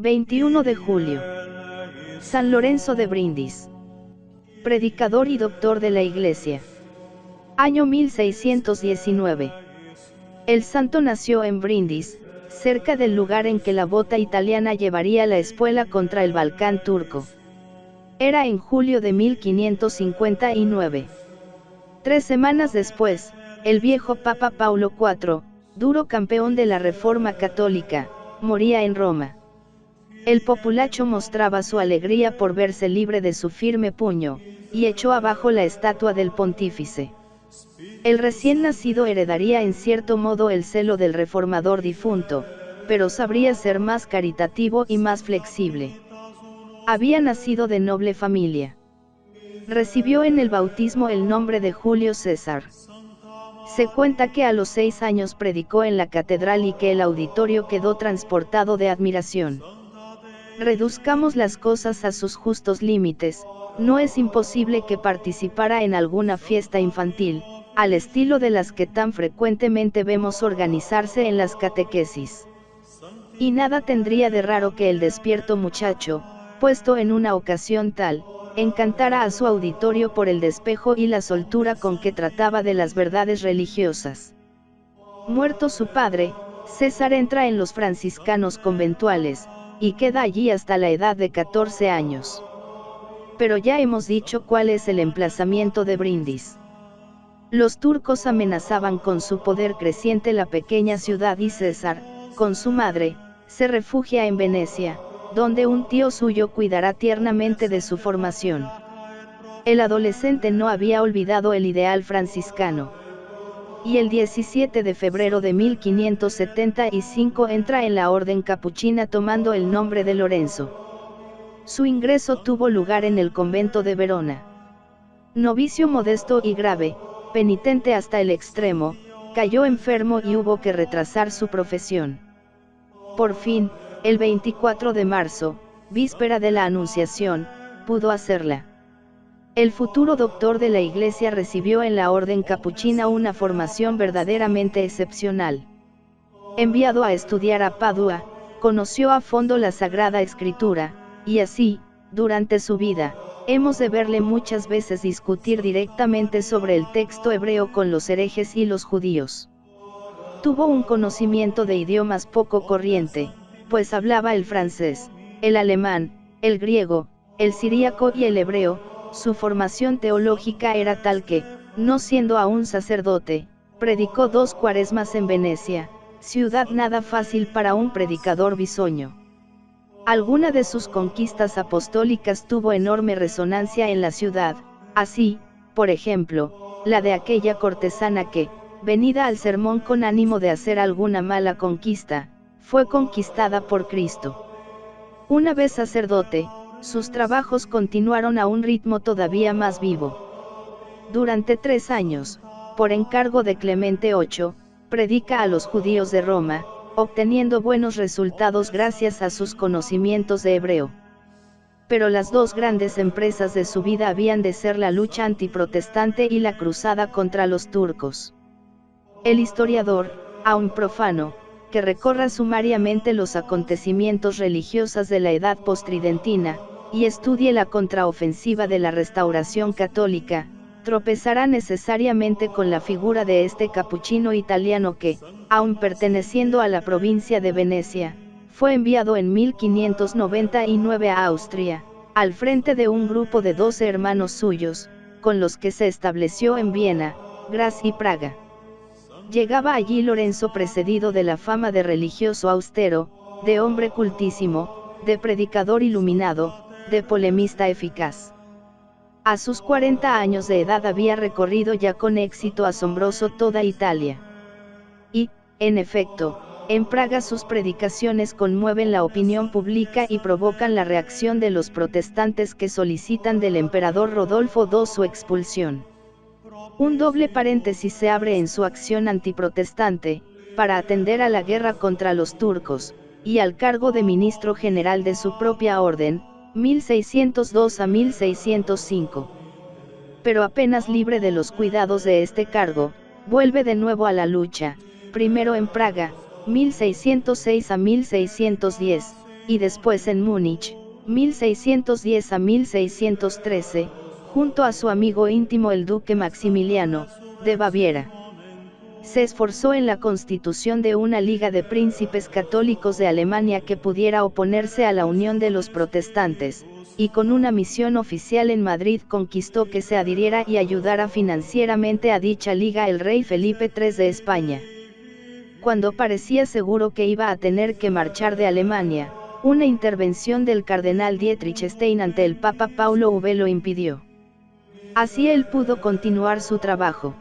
21 de julio. San Lorenzo de Brindis. Predicador y doctor de la Iglesia. Año 1619. El santo nació en Brindis, cerca del lugar en que la bota italiana llevaría la espuela contra el Balcán turco. Era en julio de 1559. 3 semanas después, el viejo Papa Paulo IV, duro campeón de la Reforma Católica, moría en Roma. El populacho mostraba su alegría por verse libre de su firme puño, y echó abajo la estatua del pontífice. El recién nacido heredaría en cierto modo el celo del reformador difunto, pero sabría ser más caritativo y más flexible. Había nacido de noble familia. Recibió en el bautismo el nombre de Julio César. Se cuenta que a los 6 años predicó en la catedral y que el auditorio quedó transportado de admiración. Reduzcamos las cosas a sus justos límites, no es imposible que participara en alguna fiesta infantil, al estilo de las que tan frecuentemente vemos organizarse en las catequesis. Y nada tendría de raro que el despierto muchacho, puesto en una ocasión tal, encantara a su auditorio por el despejo y la soltura con que trataba de las verdades religiosas. Muerto su padre, César entra en los franciscanos conventuales, y queda allí hasta la edad de 14 años. Pero ya hemos dicho cuál es el emplazamiento de Brindis. Los turcos amenazaban con su poder creciente la pequeña ciudad y César, con su madre, se refugia en Venecia, donde un tío suyo cuidará tiernamente de su formación. El adolescente no había olvidado el ideal franciscano. Y el 17 de febrero de 1575 entra en la orden capuchina tomando el nombre de Lorenzo. Su ingreso tuvo lugar en el convento de Verona. Novicio modesto y grave, penitente hasta el extremo, cayó enfermo y hubo que retrasar su profesión. Por fin, el 24 de marzo, víspera de la Anunciación, pudo hacerla. El futuro doctor de la Iglesia recibió en la orden capuchina una formación verdaderamente excepcional. Enviado a estudiar a Padua, conoció a fondo la Sagrada Escritura, y así, durante su vida, hemos de verle muchas veces discutir directamente sobre el texto hebreo con los herejes y los judíos. Tuvo un conocimiento de idiomas poco corriente, pues hablaba el francés, el alemán, el griego, el siríaco y el hebreo. Su formación teológica era tal que, no siendo aún sacerdote, predicó 2 cuaresmas en Venecia, ciudad nada fácil para un predicador bisoño. Alguna de sus conquistas apostólicas tuvo enorme resonancia en la ciudad, así, por ejemplo, la de aquella cortesana que, venida al sermón con ánimo de hacer alguna mala conquista, fue conquistada por Cristo. Una vez sacerdote, sus trabajos continuaron a un ritmo todavía más vivo. Durante 3 años, por encargo de Clemente VIII, predica a los judíos de Roma, obteniendo buenos resultados gracias a sus conocimientos de hebreo. Pero las 2 grandes empresas de su vida habían de ser la lucha antiprotestante y la cruzada contra los turcos. El historiador, aun profano, que recorra sumariamente los acontecimientos religiosos de la edad postridentina, y estudie la contraofensiva de la Restauración católica, tropezará necesariamente con la figura de este capuchino italiano que, aun perteneciendo a la provincia de Venecia, fue enviado en 1599 a Austria, al frente de un grupo de 12 hermanos suyos, con los que se estableció en Viena, Graz y Praga. Llegaba allí Lorenzo precedido de la fama de religioso austero, de hombre cultísimo, de predicador iluminado, de polemista eficaz. A sus 40 años de edad había recorrido ya con éxito asombroso toda Italia. Y, en efecto, en Praga sus predicaciones conmueven la opinión pública y provocan la reacción de los protestantes que solicitan del emperador Rodolfo II su expulsión. Un doble paréntesis se abre en su acción antiprotestante, para atender a la guerra contra los turcos, y al cargo de ministro general de su propia orden, 1602 a 1605. Pero apenas libre de los cuidados de este cargo, vuelve de nuevo a la lucha, primero en Praga, 1606 a 1610, y después en Múnich, 1610 a 1613, junto a su amigo íntimo el duque Maximiliano, de Baviera. Se esforzó en la constitución de una Liga de Príncipes Católicos de Alemania que pudiera oponerse a la unión de los protestantes, y con una misión oficial en Madrid conquistó que se adhiriera y ayudara financieramente a dicha liga el rey Felipe III de España. Cuando parecía seguro que iba a tener que marchar de Alemania, una intervención del cardenal Dietrich Stein ante el Papa Paulo V lo impidió. Así él pudo continuar su trabajo.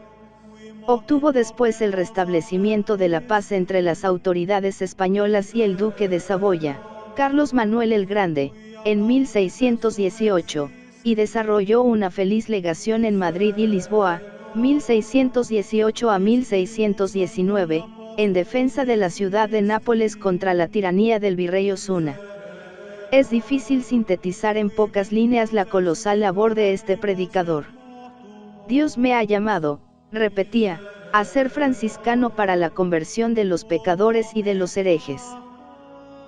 Obtuvo después el restablecimiento de la paz entre las autoridades españolas y el duque de Saboya, Carlos Manuel el Grande, en 1618, y desarrolló una feliz legación en Madrid y Lisboa, 1618 a 1619, en defensa de la ciudad de Nápoles contra la tiranía del virrey Osuna. Es difícil sintetizar en pocas líneas la colosal labor de este predicador. Dios me ha llamado, repetía, a ser franciscano para la conversión de los pecadores y de los herejes.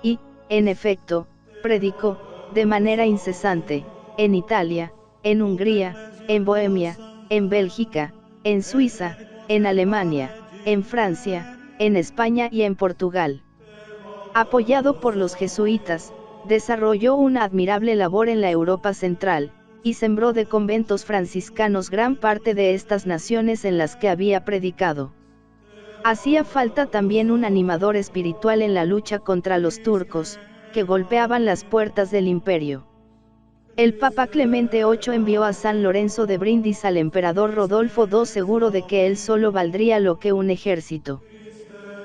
Y, en efecto, predicó, de manera incesante, en Italia, en Hungría, en Bohemia, en Bélgica, en Suiza, en Alemania, en Francia, en España y en Portugal. Apoyado por los jesuitas, desarrolló una admirable labor en la Europa central, y sembró de conventos franciscanos gran parte de estas naciones en las que había predicado. Hacía falta también un animador espiritual en la lucha contra los turcos, que golpeaban las puertas del imperio. El Papa Clemente VIII envió a San Lorenzo de Brindis al emperador Rodolfo II seguro de que él solo valdría lo que un ejército.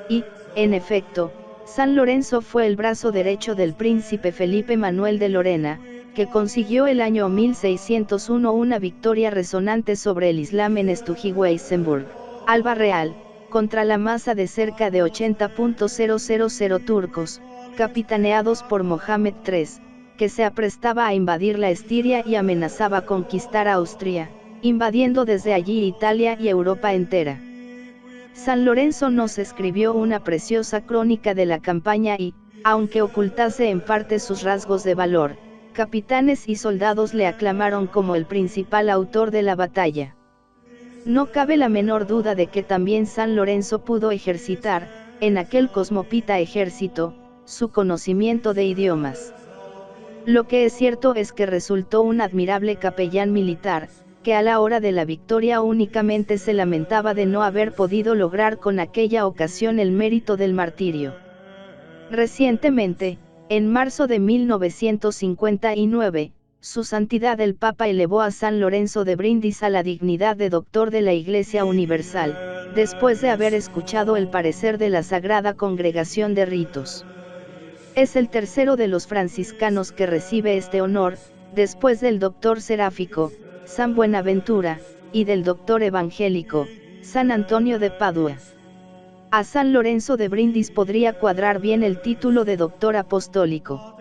Y, en efecto, San Lorenzo fue el brazo derecho del príncipe Felipe Manuel de Lorena, que consiguió el año 1601 una victoria resonante sobre el Islam en Stügii-Weissenburg, Alba Real, contra la masa de cerca de 80.000 turcos, capitaneados por Mohamed III, que se aprestaba a invadir la Estiria y amenazaba conquistar Austria, invadiendo desde allí Italia y Europa entera. San Lorenzo nos escribió una preciosa crónica de la campaña y, aunque ocultase en parte sus rasgos de valor, capitanes y soldados le aclamaron como el principal autor de la batalla. No cabe la menor duda de que también San Lorenzo pudo ejercitar, en aquel cosmopolita ejército, su conocimiento de idiomas. Lo que es cierto es que resultó un admirable capellán militar, que a la hora de la victoria únicamente se lamentaba de no haber podido lograr con aquella ocasión el mérito del martirio. Recientemente, en marzo de 1959, Su Santidad el Papa elevó a San Lorenzo de Brindis a la dignidad de doctor de la Iglesia Universal, después de haber escuchado el parecer de la Sagrada Congregación de Ritos. Es el tercero de los franciscanos que recibe este honor, después del doctor seráfico, San Buenaventura, y del doctor evangélico, San Antonio de Padua. A San Lorenzo de Brindis podría cuadrar bien el título de doctor apostólico.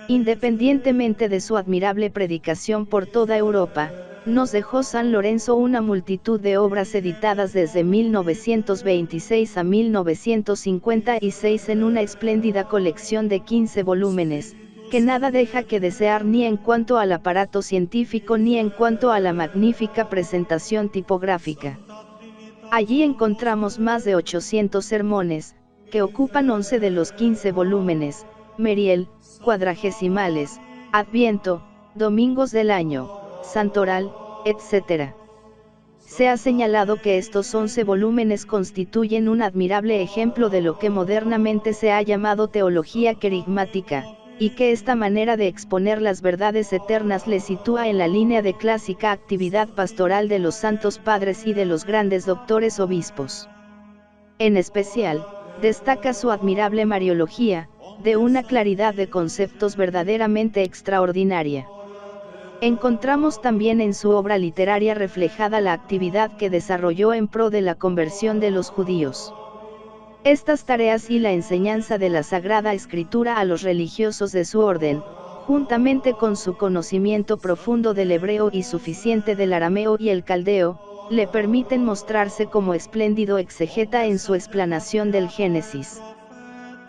Independientemente de su admirable predicación por toda Europa, nos dejó San Lorenzo una multitud de obras editadas desde 1926 a 1956 en una espléndida colección de 15 volúmenes, que nada deja que desear ni en cuanto al aparato científico ni en cuanto a la magnífica presentación tipográfica. Allí encontramos más de 800 sermones, que ocupan 11 de los 15 volúmenes, Meriel, cuadragesimales, Adviento, domingos del año, Santoral, etc. Se ha señalado que estos 11 volúmenes constituyen un admirable ejemplo de lo que modernamente se ha llamado teología querigmática, y que esta manera de exponer las verdades eternas le sitúa en la línea de clásica actividad pastoral de los santos padres y de los grandes doctores obispos. En especial, destaca su admirable Mariología, de una claridad de conceptos verdaderamente extraordinaria. Encontramos también en su obra literaria reflejada la actividad que desarrolló en pro de la conversión de los judíos. Estas tareas y la enseñanza de la Sagrada Escritura a los religiosos de su orden, juntamente con su conocimiento profundo del hebreo y suficiente del arameo y el caldeo, le permiten mostrarse como espléndido exegeta en su explanación del Génesis.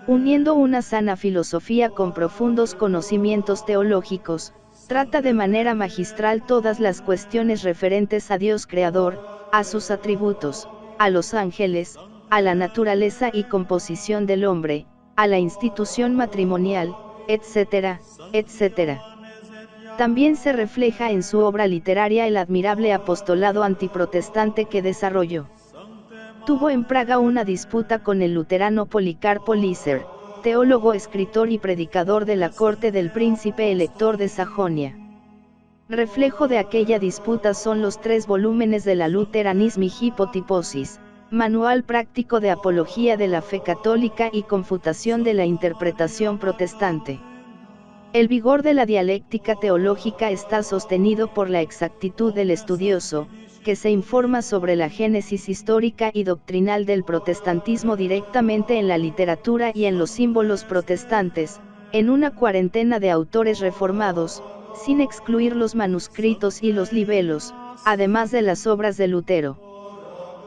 Uniendo una sana filosofía con profundos conocimientos teológicos, trata de manera magistral todas las cuestiones referentes a Dios Creador, a sus atributos, a los ángeles, a la naturaleza y composición del hombre, a la institución matrimonial, etc., etc. También se refleja en su obra literaria el admirable apostolado antiprotestante que desarrolló. Tuvo en Praga una disputa con el luterano Policarpo Lícer, teólogo, escritor y predicador de la corte del príncipe elector de Sajonia. Reflejo de aquella disputa son los 3 volúmenes de la Lutheranismi Hypotyposis, Manual práctico de apología de la fe católica y confutación de la interpretación protestante. El vigor de la dialéctica teológica está sostenido por la exactitud del estudioso, que se informa sobre la génesis histórica y doctrinal del protestantismo directamente en la literatura y en los símbolos protestantes, en una cuarentena de autores reformados, sin excluir los manuscritos y los libelos, además de las obras de Lutero.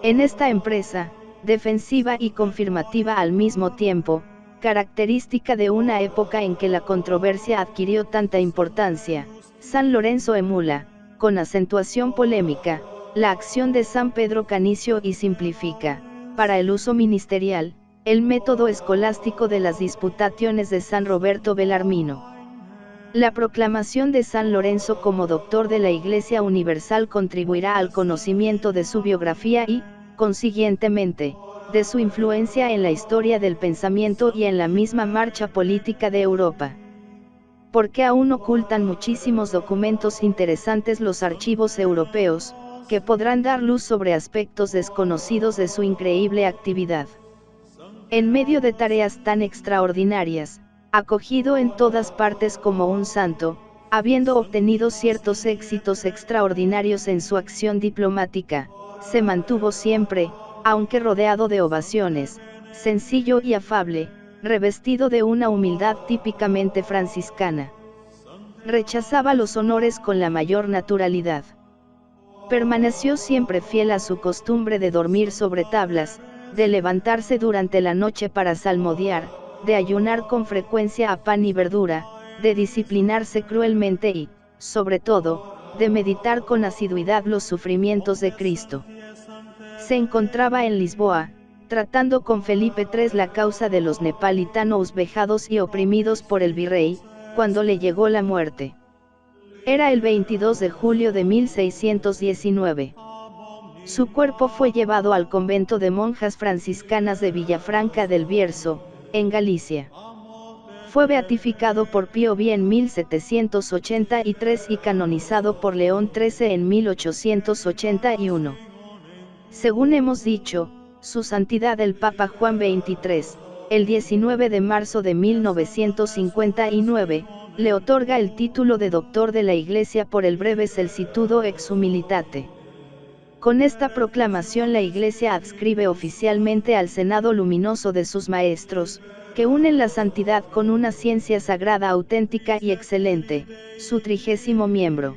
En esta empresa, defensiva y confirmativa al mismo tiempo, característica de una época en que la controversia adquirió tanta importancia, San Lorenzo emula, con acentuación polémica, la acción de San Pedro Canicio y simplifica, para el uso ministerial, el método escolástico de las disputaciones de San Roberto Bellarmino. La proclamación de San Lorenzo como doctor de la Iglesia Universal contribuirá al conocimiento de su biografía y, consiguientemente, de su influencia en la historia del pensamiento y en la misma marcha política de Europa. Porque aún ocultan muchísimos documentos interesantes los archivos europeos, que podrán dar luz sobre aspectos desconocidos de su increíble actividad. En medio de tareas tan extraordinarias, acogido en todas partes como un santo, habiendo obtenido ciertos éxitos extraordinarios en su acción diplomática, se mantuvo siempre, aunque rodeado de ovaciones, sencillo y afable, revestido de una humildad típicamente franciscana. Rechazaba los honores con la mayor naturalidad. Permaneció siempre fiel a su costumbre de dormir sobre tablas, de levantarse durante la noche para salmodiar, de ayunar con frecuencia a pan y verdura, de disciplinarse cruelmente y, sobre todo, de meditar con asiduidad los sufrimientos de Cristo. Se encontraba en Lisboa, tratando con Felipe III la causa de los nepalitanos vejados y oprimidos por el virrey, cuando le llegó la muerte. Era el 22 de julio de 1619. Su cuerpo fue llevado al convento de monjas franciscanas de Villafranca del Bierzo, en Galicia. Fue beatificado por Pío V en 1783 y canonizado por León XIII en 1881. Según hemos dicho, su santidad el Papa Juan XXIII, el 19 de marzo de 1959, le otorga el título de doctor de la Iglesia por el breve Sollicitudo ex humilitate. Con esta proclamación la Iglesia adscribe oficialmente al Senado luminoso de sus maestros, que unen la santidad con una ciencia sagrada auténtica y excelente, su 30º miembro.